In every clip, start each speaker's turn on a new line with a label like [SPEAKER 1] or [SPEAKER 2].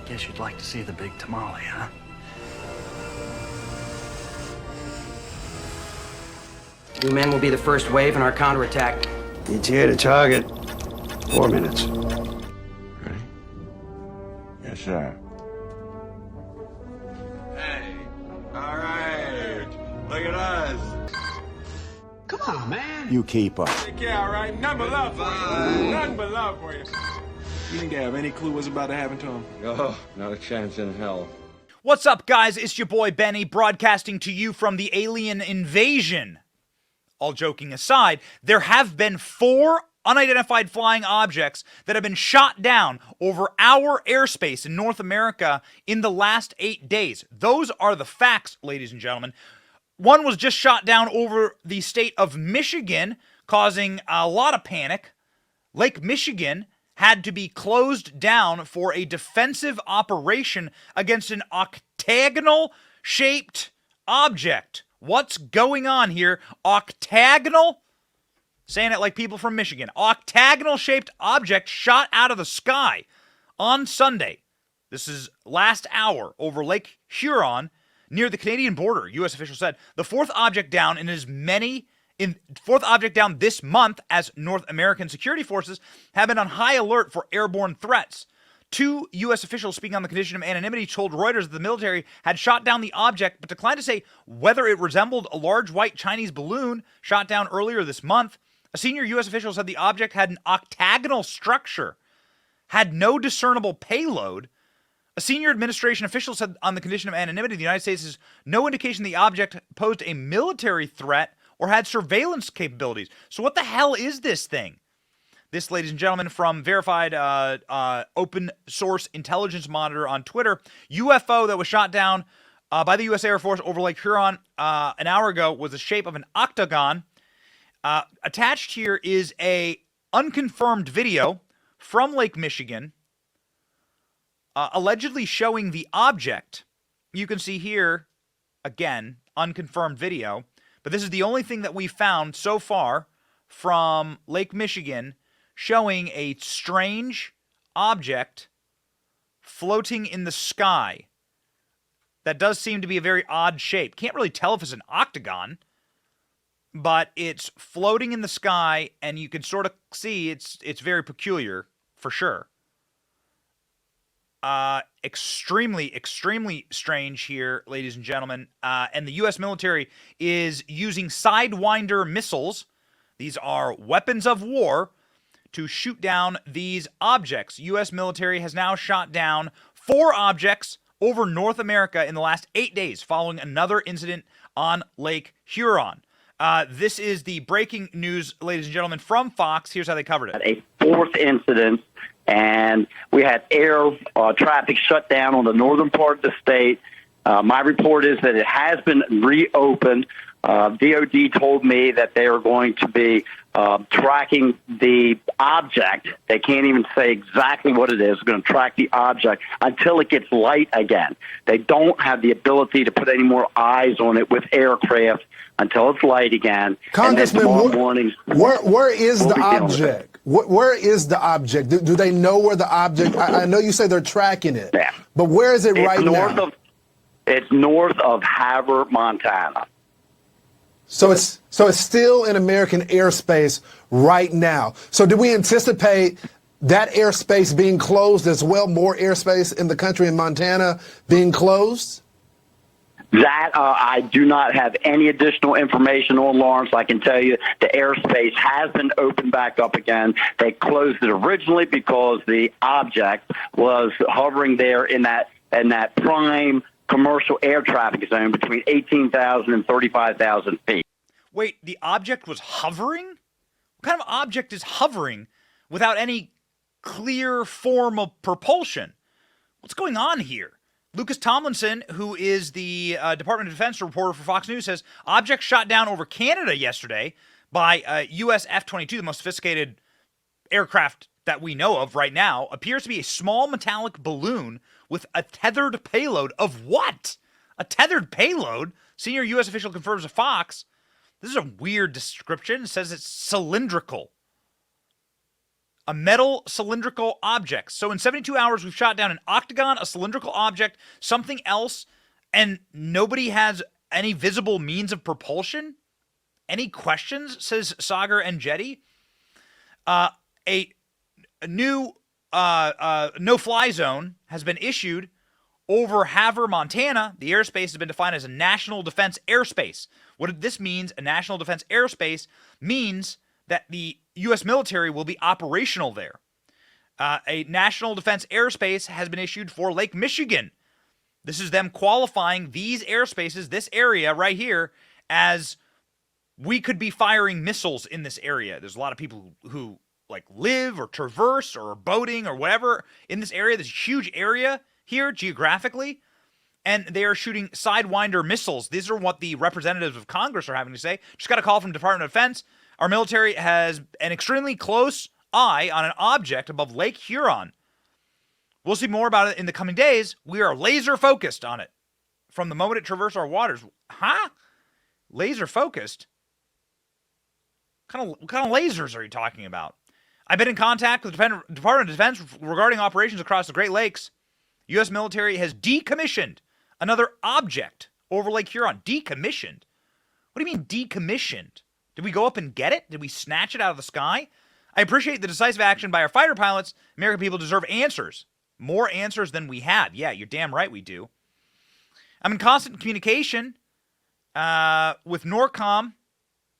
[SPEAKER 1] Guess you'd like to see the big tamale, huh?
[SPEAKER 2] You men will be the first wave in our counterattack.
[SPEAKER 3] ETA to target. 4 minutes.
[SPEAKER 4] Ready? Yes, sir.
[SPEAKER 5] Hey, all right. Look at us.
[SPEAKER 3] Come on, man. You keep up.
[SPEAKER 5] Yeah, all right. Nothing but love for you. Nothing but love for you. You didn't have any clue what's about to happen to him?
[SPEAKER 4] Oh, not a chance in hell.
[SPEAKER 6] What's up, guys? It's your boy Benny, broadcasting to you from the alien invasion. All joking aside, there have been 4 unidentified flying objects that have been shot down over our airspace in North America in the last 8 days. Those are the facts, ladies and gentlemen. One was just shot down over the state of Michigan, causing a lot of panic. Lake Michigan had to be closed down for a defensive operation against an octagonal-shaped object. What's going on here? Octagonal? Saying it like people from Michigan. Octagonal-shaped object shot out of the sky on Sunday. This is last hour over Lake Huron near the Canadian border, U.S. officials said. The fourth object down fourth object down this month as North American security forces have been on high alert for airborne threats. 2 U.S. officials speaking on the condition of anonymity told Reuters that the military had shot down the object, but declined to say whether it resembled a large white Chinese balloon shot down earlier this month. A senior U.S. official said the object had an octagonal structure, had no discernible payload. A senior administration official said on the condition of anonymity, the United States has no indication the object posed a military threat or had surveillance capabilities. So what the hell is this thing? This, ladies and gentlemen, from verified open source intelligence monitor on Twitter, UFO that was shot down by the U.S. Air Force over Lake Huron an hour ago was the shape of an octagon. Attached here is a unconfirmed video from Lake Michigan, allegedly showing the object. You can see here, again, unconfirmed video. But this is the only thing that we found so far from Lake Michigan showing a strange object floating in the sky that does seem to be a very odd shape. Can't really tell if it's an octagon, but it's floating in the sky, and you can sort of see it's very peculiar for sure. Extremely strange here, ladies and gentlemen. And the U.S. military is using Sidewinder missiles. These are weapons of war to shoot down these objects. U.S. military has now shot down 4 objects over North America in the last 8 days, following another incident on Lake Huron. This is the breaking news, ladies and gentlemen, from Fox. Here's how they covered it.
[SPEAKER 7] A 4th incident, and we had air traffic shut down on the northern part of the state. My report is that it has been reopened. DOD told me that they are going to be tracking the object. They can't even say exactly what it is. They're going to track the object until it gets light again. They don't have the ability to put any more eyes on it with aircraft until it's light again.
[SPEAKER 8] Congressman, where is the object? Where is the object? Do they know where the object? I know you say they're tracking it,
[SPEAKER 7] yeah,
[SPEAKER 8] but where is it right now?
[SPEAKER 7] It's north of Havre, Montana.
[SPEAKER 8] So it's still in American airspace right now. So do we anticipate that airspace being closed as well? More airspace in the country in Montana being closed?
[SPEAKER 7] That I do not have any additional information on, Lawrence. I can tell you the airspace has been opened back up again. They closed it originally because the object was hovering there in that prime commercial air traffic zone between 18,000 and 35,000 feet.
[SPEAKER 6] Wait, the object was hovering? What kind of object is hovering without any clear form of propulsion? What's going on here? Lucas Tomlinson, who is the Department of Defense reporter for Fox News, says objects shot down over Canada yesterday by U.S. F-22, the most sophisticated aircraft that we know of right now, appears to be a small metallic balloon with a tethered payload of what? A tethered payload? Senior U.S. official confirms to Fox. This is a weird description. It says it's cylindrical. a metal cylindrical object. So in 72 hours, we've shot down an octagon, a cylindrical object, something else, and nobody has any visible means of propulsion? Any questions, says Sagar and Jetty. A new no-fly zone has been issued over Havre, Montana. The airspace has been defined as a national defense airspace. What this means, a national defense airspace, means that the U.S. military will be operational there. A national defense airspace has been issued for Lake Michigan. This is them qualifying these airspaces, this area right here, as we could be firing missiles in this area. There's a lot of people who like live or traverse or are boating or whatever in this area, this huge area here geographically, and they are shooting Sidewinder missiles. These are what the representatives of Congress are having to say. Just got a call from Department of Defense. Our military has an extremely close eye on an object above Lake Huron. We'll see more about it in the coming days. We are laser focused on it from the moment it traversed our waters. Huh? Laser focused? What kind of lasers are you talking about? I've been in contact with the Department of Defense regarding operations across the Great Lakes. U.S. military has decommissioned another object over Lake Huron. Decommissioned? What do you mean decommissioned? Did we go up and get it? Did we snatch it out of the sky? I appreciate the decisive action by our fighter pilots. American people deserve answers. More answers than we have. Yeah, you're damn right we do. I'm in constant communication with NORCOM.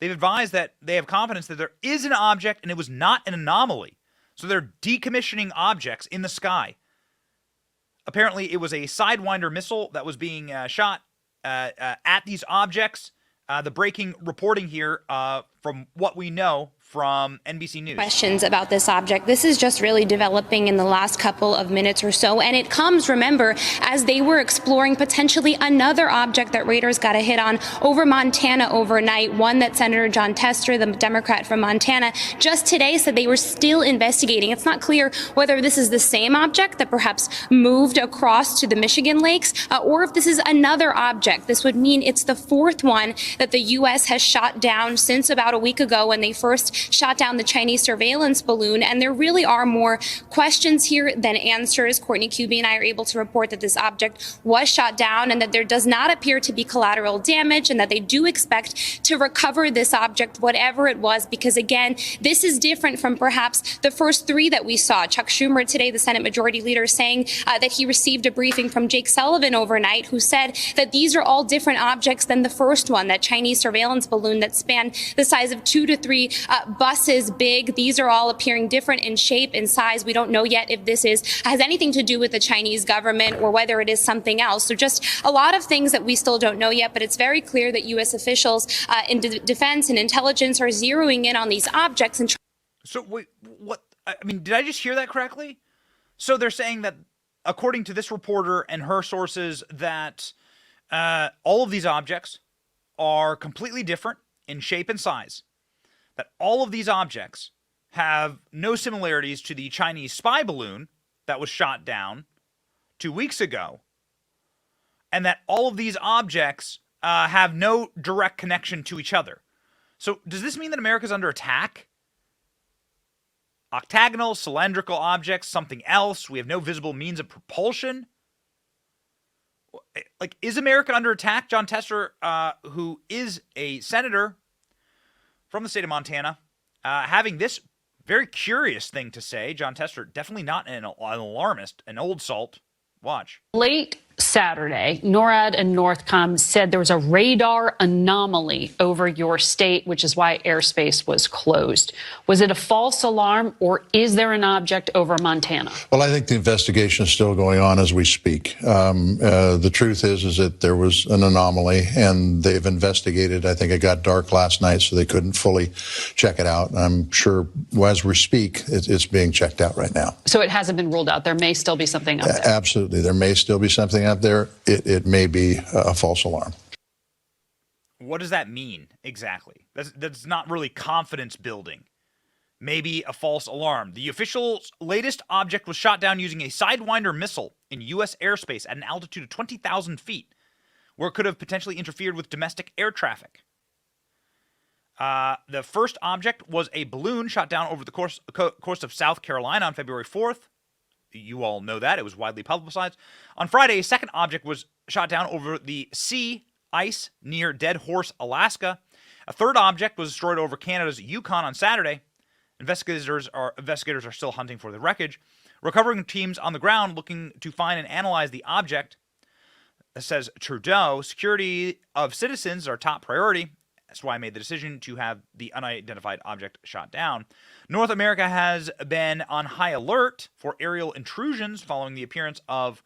[SPEAKER 6] They've advised that they have confidence that there is an object and it was not an anomaly. So they're decommissioning objects in the sky. Apparently, it was a Sidewinder missile that was being shot at these objects. The breaking reporting here from what we know from NBC News.
[SPEAKER 9] Questions about this object. This is just really developing in the last couple of minutes or so. And it comes, remember, as they were exploring potentially another object that Raiders got a hit on over Montana overnight, one that Senator Jon Tester, the Democrat from Montana, just today said they were still investigating. It's not clear whether this is the same object that perhaps moved across to the Michigan lakes or if this is another object. This would mean it's the fourth one that the U.S. has shot down since about a week ago when they first shot down the Chinese surveillance balloon. And there really are more questions here than answers. Courtney Cubie and I are able to report that this object was shot down and that there does not appear to be collateral damage and that they do expect to recover this object, whatever it was, because again, this is different from perhaps the first three that we saw. Chuck Schumer today, the Senate Majority Leader, saying that he received a briefing from Jake Sullivan overnight, who said that these are all different objects than the first one, that Chinese surveillance balloon that spanned the size of 2 to 3 buses big. These are all appearing different in shape and size. We don't know yet if this has anything to do with the Chinese government or whether it is something else. So just a lot of things that we still don't know yet, but it's very clear that U.S. officials in defense and intelligence are zeroing in on these objects. And
[SPEAKER 6] so wait, what? I mean, did I just hear that correctly? So they're saying that, according to this reporter and her sources, that all of these objects are completely different in shape and size. That all of these objects have no similarities to the Chinese spy balloon that was shot down 2 weeks ago, and that all of these objects have no direct connection to each other. So does this mean that America's under attack? Octagonal, cylindrical objects, something else. We have no visible means of propulsion. Like, is America under attack? Jon Tester, who is a senator from the state of Montana, having this very curious thing to say. Jon Tester, definitely not an alarmist, an old salt. Watch.
[SPEAKER 10] Late Saturday, NORAD and Northcom said there was a radar anomaly over your state, which is why airspace was closed. Was it a false alarm, or is there an object over Montana?
[SPEAKER 11] Well, I think the investigation is still going on as we speak. The truth is that there was an anomaly, and they've investigated. I think it got dark last night, so they couldn't fully check it out. I'm sure as we speak, it's being checked out right now.
[SPEAKER 10] So it hasn't been ruled out. There may still be something up there.
[SPEAKER 11] Absolutely. There may still be something out there. It may be a false alarm.
[SPEAKER 6] What does that mean exactly? That's not really confidence building. Maybe a false alarm. The official's latest object was shot down using a Sidewinder missile in U.S. airspace at an altitude of 20,000 feet, where it could have potentially interfered with domestic air traffic. The first object was a balloon shot down over the course of South Carolina on February 4th. You all know that. It was widely publicized. On Friday, a second object was shot down over the sea ice near Dead Horse, Alaska. A third object was destroyed over Canada's Yukon on Saturday. Investigators are still hunting for the wreckage. Recovering teams on the ground looking to find and analyze the object. Says Trudeau, security of citizens is our top priority. That's why I made the decision to have the unidentified object shot down. North America has been on high alert for aerial intrusions following the appearance of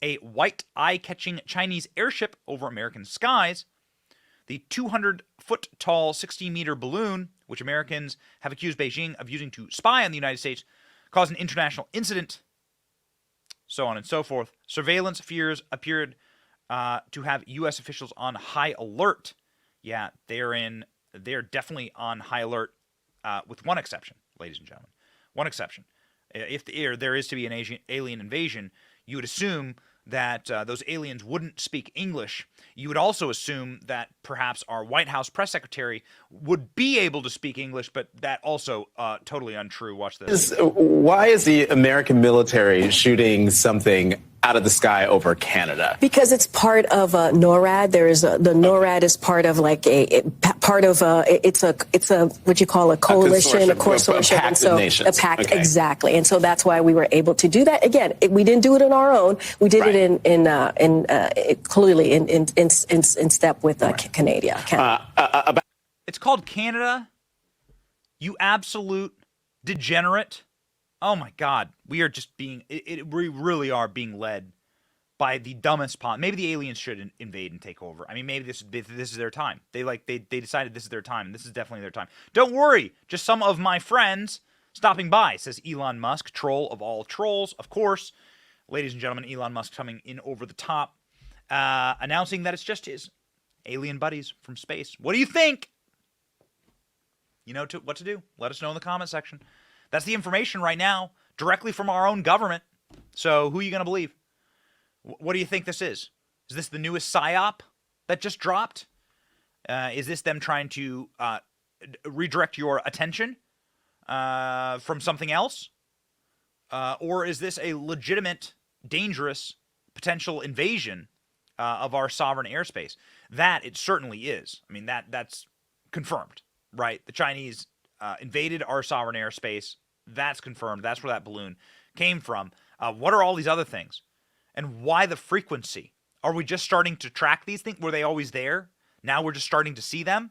[SPEAKER 6] a white eye-catching Chinese airship over American skies. The 200-foot-tall, 60-meter balloon, which Americans have accused Beijing of using to spy on the United States, caused an international incident, so on and so forth. Surveillance fears appeared to have U.S. officials on high alert. Yeah, they're definitely on high alert, with one exception, ladies and gentlemen. One exception. If there is to be an alien invasion, you would assume that those aliens wouldn't speak English. You would also assume that perhaps our White House press secretary would be able to speak English, but that also totally untrue. Watch this.
[SPEAKER 12] Why is the American military shooting something out of the sky over Canada?
[SPEAKER 13] Because it's part of NORAD. There is the NORAD is part of like it's a what you call a coalition, a consortium,
[SPEAKER 12] a pact of nations.
[SPEAKER 13] A pact,
[SPEAKER 12] okay.
[SPEAKER 13] Exactly. And so that's why we were able to do that. Again, we didn't do it on our own. We did it clearly in step with Canada.
[SPEAKER 6] It's called Canada. You absolute degenerate. Oh my God, we are just being, we really are being led by the dumbest maybe the aliens should invade and take over. I mean, maybe this is their time. They decided this is their time, and this is definitely their time. Don't worry, just some of my friends stopping by, says Elon Musk, troll of all trolls, of course. Ladies and gentlemen, Elon Musk coming in over the top, announcing that it's just his alien buddies from space. What do you think? You know what to do. Let us know in the comment section. That's the information right now, directly from our own government. So who are you going to believe? What do you think this is? Is this the newest PSYOP that just dropped? Is this them trying to redirect your attention from something else? Or is this a legitimate, dangerous, potential invasion of our sovereign airspace? That it certainly is. I mean, that's confirmed, right? The Chinese invaded our sovereign airspace. That's confirmed. That's where that balloon came from. What are all these other things? And why the frequency? Are we just starting to track these things? Were they always there? Now we're just starting to see them?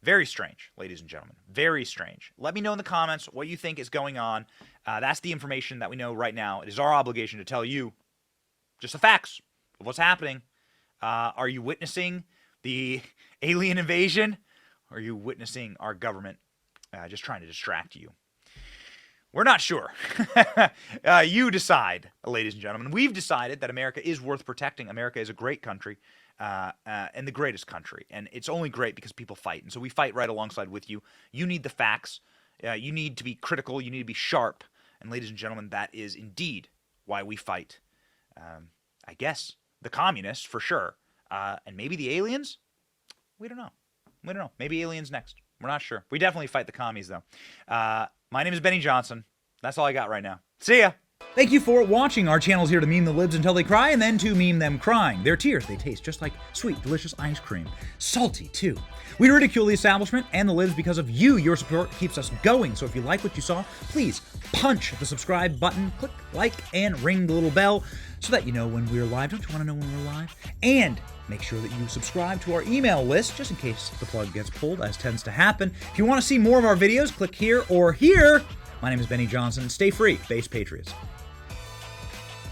[SPEAKER 6] Very strange, ladies and gentlemen. Very strange. Let me know in the comments what you think is going on. That's the information that we know right now. It is our obligation to tell you just the facts of what's happening. Are you witnessing the alien invasion? Or are you witnessing our government just trying to distract you? We're not sure. You decide, ladies and gentlemen. We've decided that America is worth protecting. America is a great country and the greatest country. And it's only great because people fight. And so we fight right alongside with you. You need the facts. You need to be critical. You need to be sharp. And ladies and gentlemen, that is indeed why we fight. I guess the communists, for sure. And maybe the aliens? We don't know. We don't know. Maybe aliens next. We're not sure. We definitely fight the commies, though. My name is Benny Johnson. That's all I got right now. See ya.
[SPEAKER 14] Thank you for watching. Our channel's here to meme the libs until they cry and then to meme them crying. Their tears, they taste just like sweet, delicious ice cream. Salty, too. We ridicule the establishment and the libs because of you. Your support keeps us going. So if you like what you saw, please punch the subscribe button, click like, and ring the little bell so that you know when we're live. Don't you want to know when we're live? And make sure that you subscribe to our email list just in case the plug gets pulled, as tends to happen. If you want to see more of our videos, click here or here. My name is Benny Johnson. Stay free, base patriots.